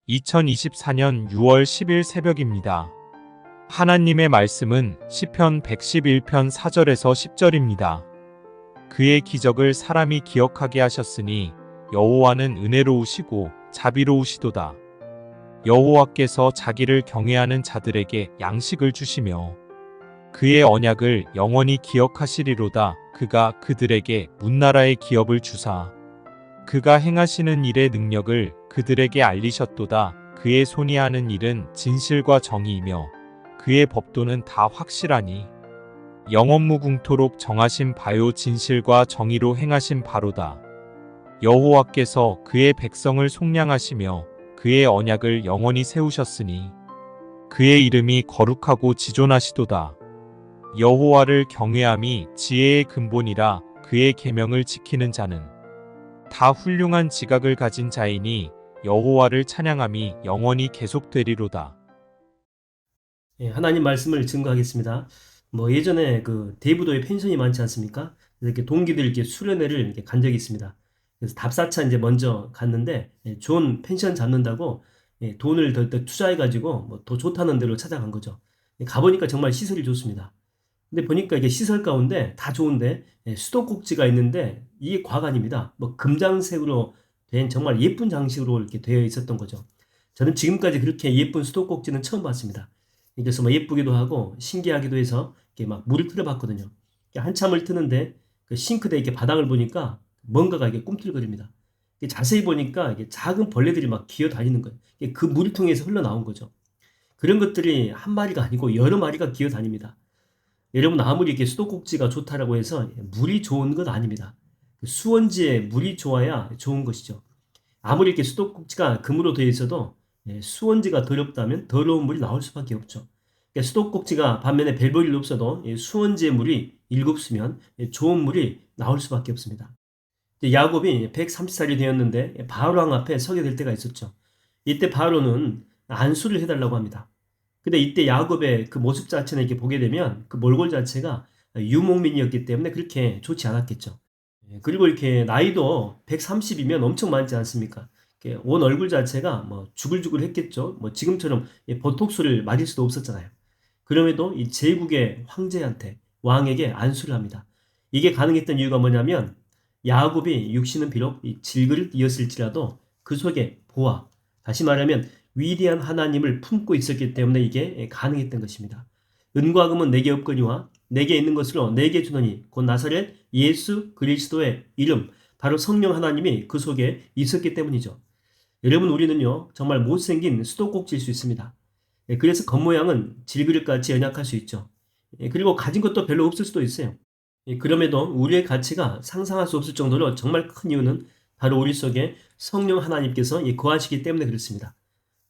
2024년 6월 10일 새벽입니다. 하나님의 말씀은 시편 111편 4절에서 10절입니다. 그의 기적을 사람이 기억하게 하셨으니 여호와는 은혜로우시고 자비로우시도다. 여호와께서 자기를 경외하는 자들에게 양식을 주시며 그의 언약을 영원히 기억하시리로다. 그가 그들에게 문나라의 기업을 주사 그가 행하시는 일의 능력을 그들에게 알리셨도다. 그의 손이 하는 일은 진실과 정의이며 그의 법도는 다 확실하니 영원무궁토록 정하신 바요 진실과 정의로 행하신 바로다. 여호와께서 그의 백성을 속량하시며 그의 언약을 영원히 세우셨으니 그의 이름이 거룩하고 지존하시도다. 여호와를 경외함이 지혜의 근본이라. 그의 계명을 지키는 자는 다 훌륭한 지각을 가진 자이니 여호와를 찬양함이 영원히 계속되리로다. 하나님 말씀을 증거하겠습니다. 예전에 그 대부도에 펜션이 많지 않습니까? 그래서 이렇게 동기들 이렇게 수련회를 이렇게 간 적이 있습니다. 그래서 답사차 이제 먼저 갔는데 좋은 펜션 잡는다고 돈을 더 투자해가지고 더 좋다는 데로 찾아간 거죠. 가보니까 정말 시설이 좋습니다. 근데 보니까 이게 시설 가운데 다 좋은데 수도꼭지가 있는데 이게 과관입니다. 금장색으로 된 정말 예쁜 장식으로 이렇게 되어 있었던 거죠. 저는 지금까지 그렇게 예쁜 수도꼭지는 처음 봤습니다. 그래서 예쁘기도 하고 신기하기도 해서 이렇게 막 물을 틀어봤거든요. 한참을 트는데 그 싱크대 이렇게 바닥을 보니까 뭔가가 이게 꿈틀거립니다. 자세히 보니까 이게 작은 벌레들이 막 기어다니는 거예요. 그 물통에서 흘러나온 거죠. 그런 것들이 한 마리가 아니고 여러 마리가 기어다닙니다. 여러분 아무리 이렇게 수도꼭지가 좋다라고 해서 물이 좋은 건 아닙니다. 수원지에 물이 좋아야 좋은 것이죠. 아무리 이렇게 수도꼭지가 금으로 되어 있어도 수원지가 더럽다면 더러운 물이 나올 수밖에 없죠. 그러니까 수도꼭지가 반면에 벨볼이 없어도 수원지의 물이 일곱수면 좋은 물이 나올 수밖에 없습니다. 야곱이 130살이 되었는데 바로왕 앞에 서게 될 때가 있었죠. 이때 바로는 안수를 해달라고 합니다. 근데 이때 야곱의 그 모습 자체는 이렇게 보게 되면 그 몰골 자체가 유목민이었기 때문에 그렇게 좋지 않았겠죠. 그리고 이렇게 나이도 130이면 엄청 많지 않습니까? 온 얼굴 자체가 주글주글 했겠죠. 지금처럼 보톡스를 맞을 수도 없었잖아요. 그럼에도 이 제국의 황제한테 왕에게 안수를 합니다. 이게 가능했던 이유가 뭐냐면 야곱이 육신은 비록 질그릇 이었을지라도 그 속에 보아, 다시 말하면 위대한 하나님을 품고 있었기 때문에 이게 가능했던 것입니다. 은과 금은 내게 없거니와 내게 있는 것으로 내게 주노니 곧 나사렛 예수 그리스도의 이름, 바로 성령 하나님이 그 속에 있었기 때문이죠. 여러분 우리는요 정말 못생긴 수도꼭지일 수 있습니다. 그래서 겉모양은 질그릇같이 연약할 수 있죠. 그리고 가진 것도 별로 없을 수도 있어요. 그럼에도 우리의 가치가 상상할 수 없을 정도로 정말 큰 이유는 바로 우리 속에 성령 하나님께서 거하시기 때문에 그렇습니다.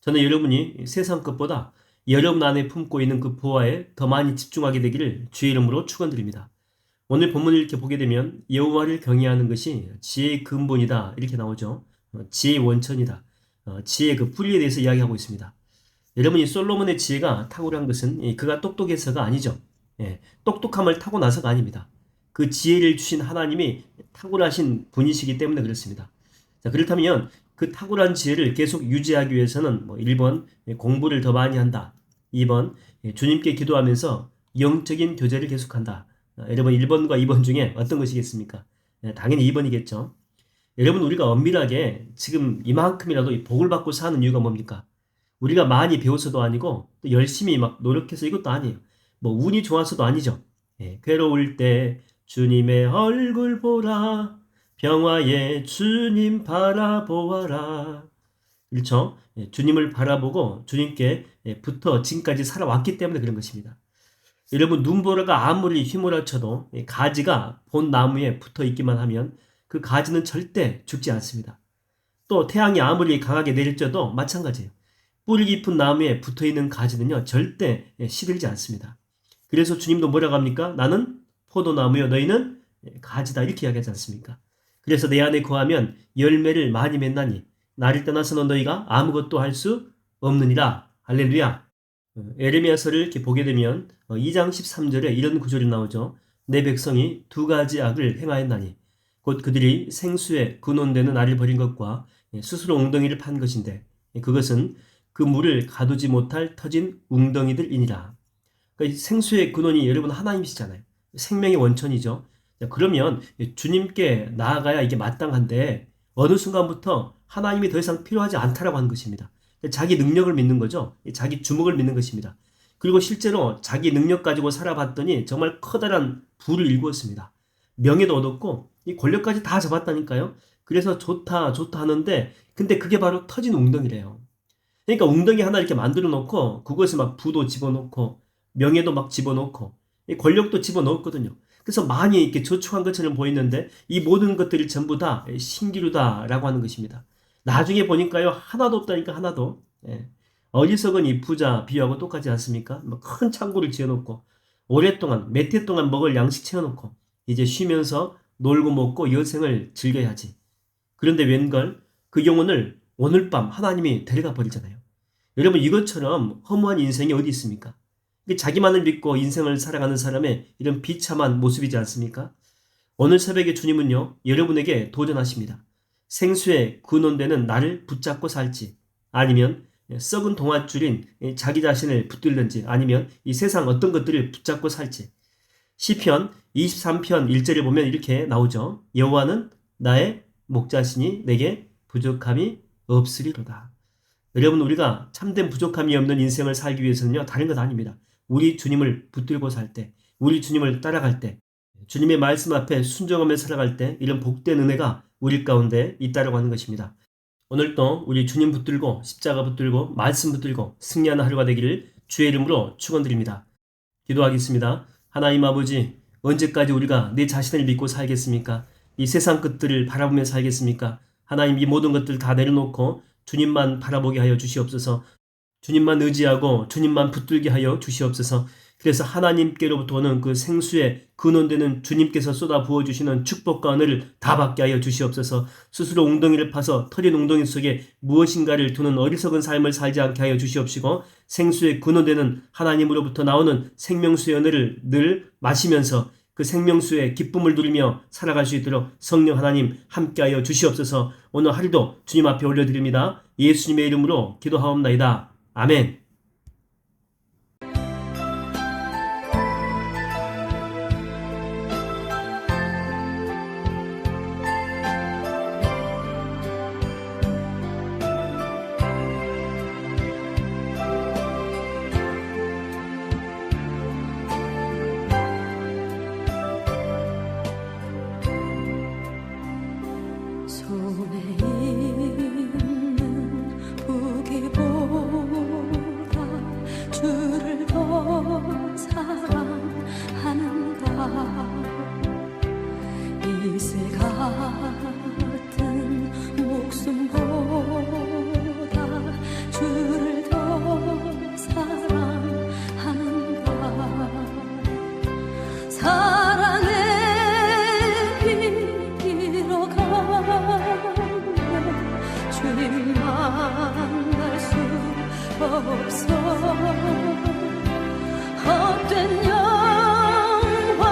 저는 여러분이 세상 것보다 여러분 안에 품고 있는 그 보화에 더 많이 집중하게 되기를 주의 이름으로 축원드립니다. 오늘 본문을 이렇게 보게 되면 여호와를 경외하는 것이 지혜의 근본이다 이렇게 나오죠. 지혜의 원천이다. 지혜의 그 뿌리에 대해서 이야기하고 있습니다. 여러분 이 솔로몬의 지혜가 탁월한 것은 그가 똑똑해서가 아니죠. 똑똑함을 타고나서가 아닙니다. 그 지혜를 주신 하나님이 탁월하신 분이시기 때문에 그렇습니다. 자, 그렇다면 그 탁월한 지혜를 계속 유지하기 위해서는 1번 공부를 더 많이 한다. 2번 주님께 기도하면서 영적인 교제를 계속한다. 여러분 1번과 2번 중에 어떤 것이겠습니까? 당연히 2번이겠죠. 여러분 우리가 엄밀하게 지금 이만큼이라도 복을 받고 사는 이유가 뭡니까? 우리가 많이 배워서도 아니고 또 열심히 막 노력해서 이것도 아니에요. 운이 좋아서도 아니죠. 괴로울 때 주님의 얼굴 보라. 평화의 주님 바라보아라. 그렇죠? 주님을 바라보고 주님께 붙어 지금까지 살아왔기 때문에 그런 것입니다. 여러분 눈보라가 아무리 휘몰아쳐도 가지가 본 나무에 붙어 있기만 하면 그 가지는 절대 죽지 않습니다. 또 태양이 아무리 강하게 내리쬐도 마찬가지예요. 뿌리 깊은 나무에 붙어 있는 가지는요 절대 시들지 않습니다. 그래서 주님도 뭐라고 합니까? 나는 포도나무요 너희는 가지다 이렇게 이야기하지 않습니까? 그래서 내 안에 거하면 열매를 많이 맺나니 나를 떠나서는 너희가 아무것도 할 수 없느니라. 할렐루야. 에레미야서를 이렇게 보게 되면 2장 13절에 이런 구절이 나오죠. 내 백성이 두 가지 악을 행하였나니 곧 그들이 생수에 근원되는 알을 버린 것과 스스로 엉덩이를 판 것인데 그것은 그 물을 가두지 못할 터진 웅덩이들이니라. 그러니까 생수의 근원이 여러분 하나님이시잖아요. 생명의 원천이죠. 자, 그러면 주님께 나아가야 이게 마땅한데 어느 순간부터 하나님이 더 이상 필요하지 않다라고 하는 것입니다. 자기 능력을 믿는 거죠. 자기 주먹을 믿는 것입니다. 그리고 실제로 자기 능력 가지고 살아봤더니 정말 커다란 부를 일구었습니다. 명예도 얻었고 이 권력까지 다 잡았다니까요. 그래서 좋다 좋다 하는데 근데 그게 바로 터진 웅덩이래요. 그러니까 웅덩이 하나 이렇게 만들어 놓고 그것에 막 부도 집어넣고 명예도 막 집어넣고 이 권력도 집어넣었거든요. 그래서 많이 이렇게 저축한 것처럼 보이는데 이 모든 것들이 전부 다 신기루다라고 하는 것입니다. 나중에 보니까요 하나도 없다니까 하나도. 예. 어리석은 이 부자 비유하고 똑같지 않습니까? 뭐 큰 창고를 지어놓고 오랫동안 몇 해 동안 먹을 양식 채워놓고 이제 쉬면서 놀고 먹고 여생을 즐겨야지. 그런데 웬걸 그 영혼을 오늘 밤 하나님이 데려가 버리잖아요. 여러분 이것처럼 허무한 인생이 어디 있습니까? 자기만을 믿고 인생을 살아가는 사람의 이런 비참한 모습이지 않습니까? 오늘 새벽에 주님은요 여러분에게 도전하십니다. 생수에 근원되는 나를 붙잡고 살지 아니면 썩은 동아줄인 자기 자신을 붙들든지 아니면 이 세상 어떤 것들을 붙잡고 살지. 시편 23편 1절에 보면 이렇게 나오죠. 여호와는 나의 목자시니 내게 부족함이 없으리로다. 여러분 우리가 참된 부족함이 없는 인생을 살기 위해서는요 다른 것 아닙니다. 우리 주님을 붙들고 살 때, 우리 주님을 따라갈 때, 주님의 말씀 앞에 순종하며 살아갈 때 이런 복된 은혜가 우리 가운데 있다라고 하는 것입니다. 오늘도 우리 주님 붙들고 십자가 붙들고 말씀 붙들고 승리하는 하루가 되기를 주의 이름으로 축원드립니다. 기도하겠습니다. 하나님 아버지, 언제까지 우리가 내 자신을 믿고 살겠습니까? 이 세상 것들을 바라보며 살겠습니까? 하나님 이 모든 것들 다 내려놓고 주님만 바라보게 하여 주시옵소서. 주님만 의지하고 주님만 붙들게 하여 주시옵소서. 그래서 하나님께로부터 오는 그 생수의 근원되는 주님께서 쏟아 부어주시는 축복과 은혜를 다 받게 하여 주시옵소서. 스스로 웅덩이를 파서 터진 웅덩이 속에 무엇인가를 두는 어리석은 삶을 살지 않게 하여 주시옵시고 생수의 근원되는 하나님으로부터 나오는 생명수의 은혜를 늘 마시면서 그 생명수의 기쁨을 누리며 살아갈 수 있도록 성령 하나님 함께하여 주시옵소서. 오늘 하루도 주님 앞에 올려드립니다. 예수님의 이름으로 기도하옵나이다. 아멘. 손에 있는 무기보다 주를 더 사랑하는가 이슬 같은 목숨보다 주를 더 사랑하는가 사랑의 주님 만날 수 없어 헛된 영화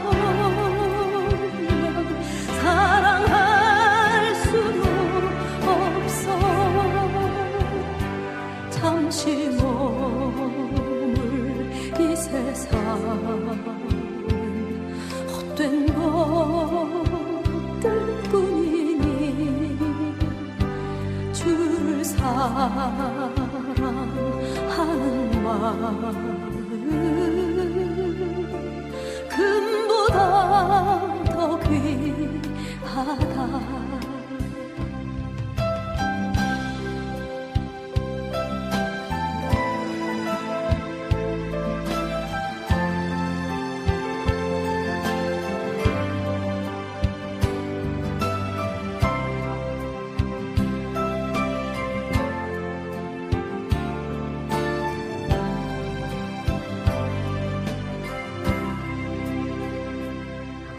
보면 사랑할 수도 없어 잠시 머물 이 세상은 헛된 것들 뿐이니 주를 사랑하는 마음 금보다 더 귀하다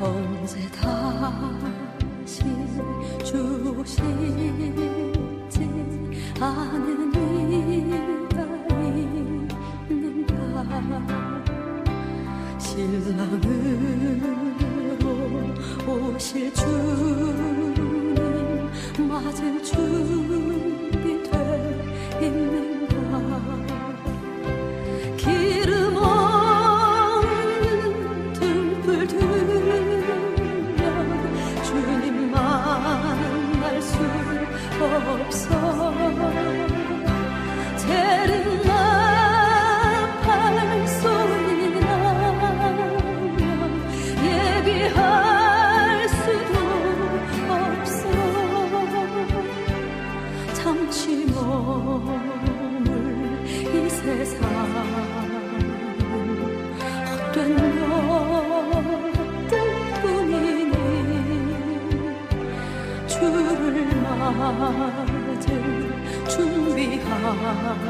언제 다시 주실지 아는 이가 있는가 신랑으로 오실 주님 맞을 주님 잠시 머물 이 세상은 헛된 것들뿐이니 주를 맞을 준비하니